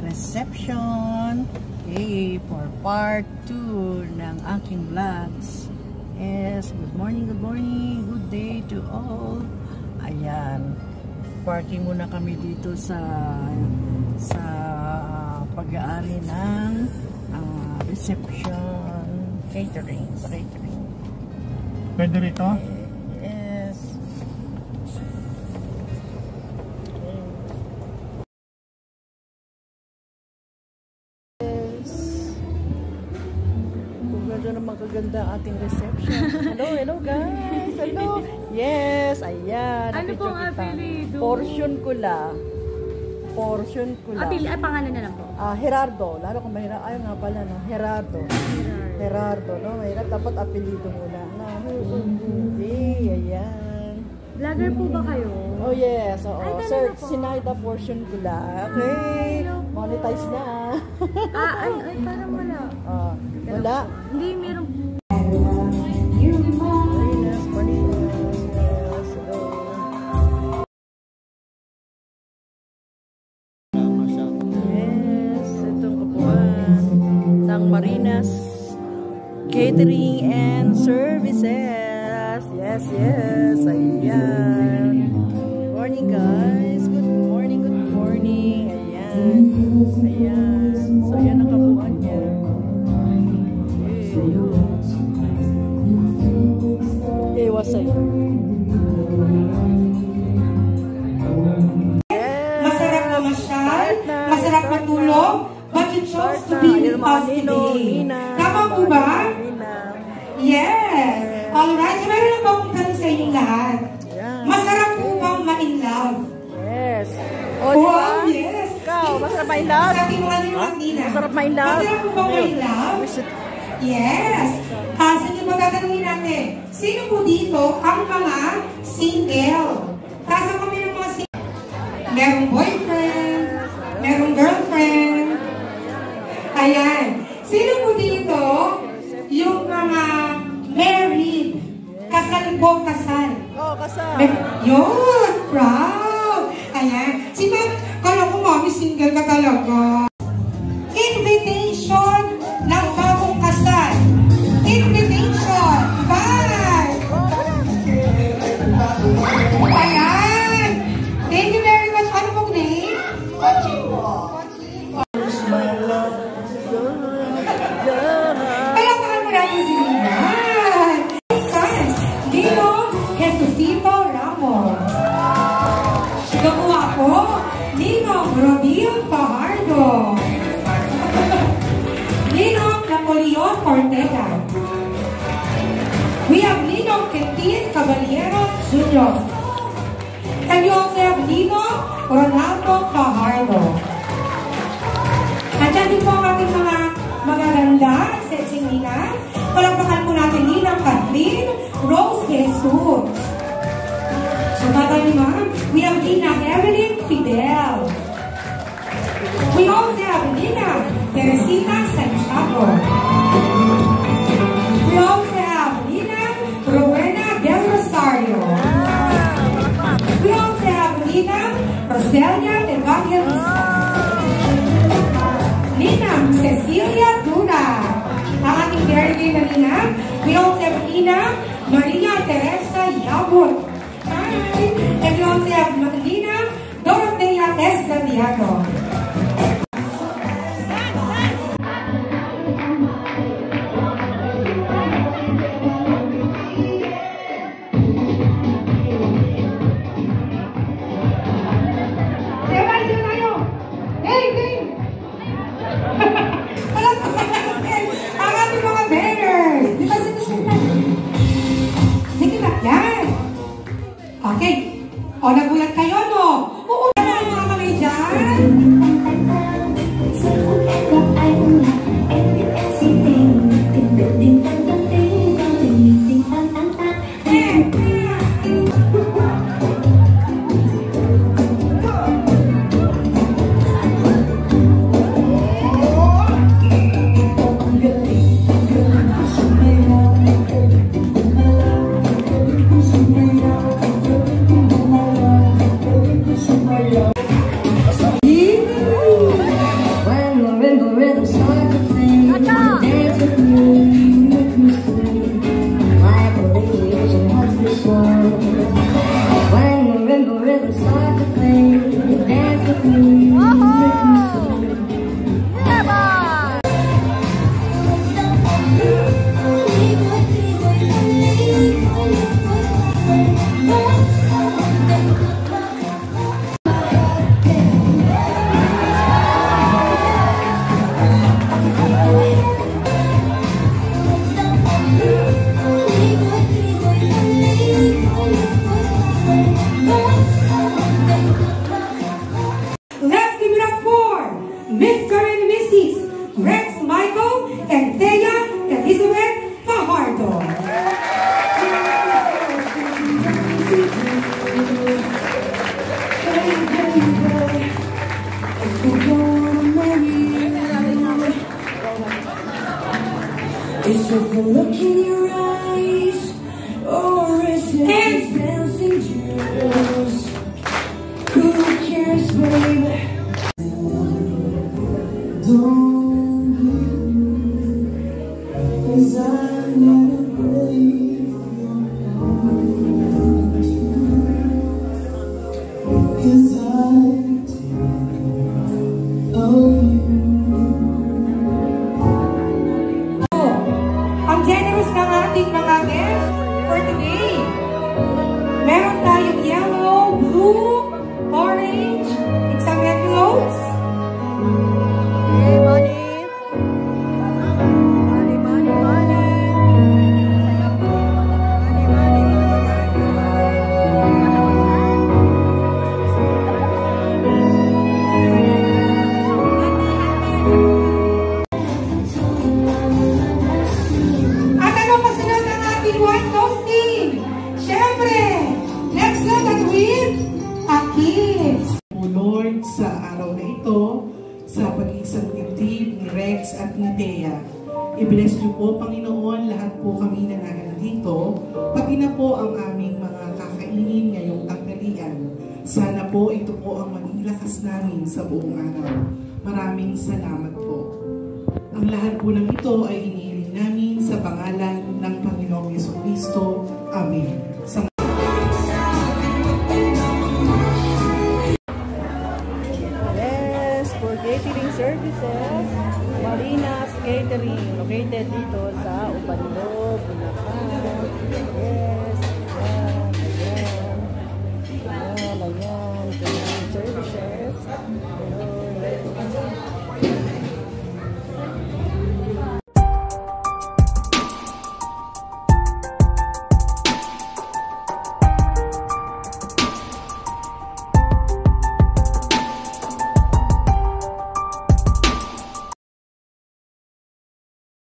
Reception, okay, for part 2 ng aking vlogs. Yes, good morning, good day to all. Ayan, parking muna kami dito sa pag-aari ng reception catering. Pwede rito? Yes. Magaganda ang ating reception. Hello guys. Hello. Yes, ayan. Ano pong apelido? Portion ko lang. Pangalan na lang po. Gerardo. Lalo kung mahirap. Ayaw nga pala, no? Gerardo, no? Mahirap. Dapat apelido muna. Ayan. Vlogger po ba kayo? Oh yes. Oo. Ay, Sir, Sinayda portion ko lang. Okay. Monetize na. Ay, parang wala. Wala. Hindi, meron. Yes, itong kapuan ng Marinas Catering and Services. Yes. Ayan. Morning guys. Good morning. Ayan. So yan ang kapuan niya. Wasay. Masarap mamasyal, masarap matulog, but you chose to be with us today. Tama po ba? Yes. Alright, so meron lang po akong tanong sa inyong lahat. Masarap po bang ma-in love? Yes. Oh, yes. Ikaw, masarap ma-in love? Sa ating mga Nina. Masarap ma-in love? Masarap po bang ma-in love? Yes. Sige po, tatanungin natin. Sino po dito ang mga single? Tasa kami ng mga single. Merong boyfriend, merong girlfriend. Ayan. Sino po dito yung mga married? Kasal po, kasal. Oo, kasal. Yun, proud. Ayan. Sino, kala ko mami, single ka talaga. Invitation ng bagong kasal. Invitation. Bye! Ayan! Thank you very much. Ano pong name? Palakpakan mo natin si Linan. Dino Jesusito Ramos. Gawa po, Ninong Rodil Fajardo. Ninong Napoleon Ortega. We have Ninong Quintin Caballero Jr. And we also have Ninong Ronaldo Fajardo. At yan din po ang ating mga magaganda, sexing Nina. Palakpakan po natin Ninang Kathleen Rose Jesus. So, we have Nina Evelyn Fidel. We also have Nina Teresita Santiago. We also have Nina Rowena Del Rosario. We also have Nina Roselia Evangelista. Nina Cecilia Dura. Ang ating birthday na Nina. We also have Nina Maria Teresa Yabot. Hi! And we also have Nina Dorotea Escaliado. Okay, It's just the look in your eyes, or is it just dancing Jews? Who cares, baby? Don't leave, 'cause I never break your heart. 'Cause I take of you. Ang generous ng ating mga guests for today. Meron tayong yellow, blue, orange, it's some envelopes. Hey, money. Money, money, money. Money, money, At ano kasunod ang ating white toasting? Siyempre, let's look at with a kiss. O Lord, sa araw na ito, sa pag-iisang dibdib ni Rex at ni Thea, i-bless niyo po, Panginoon, lahat po kami na nandito, pati na po ang aming mga kakainin ngayong tanghalian. Sana po ito po ang maging lakas namin sa buong araw. Maraming salamat po. Ang lahat po ng ito ay inihiling namin sa pangalan ng Panginoong Jesucristo. Amen. yes, for catering services, Marinas Catering, located dito sa Upandog, Bulacan. Yes, ayan, catering services.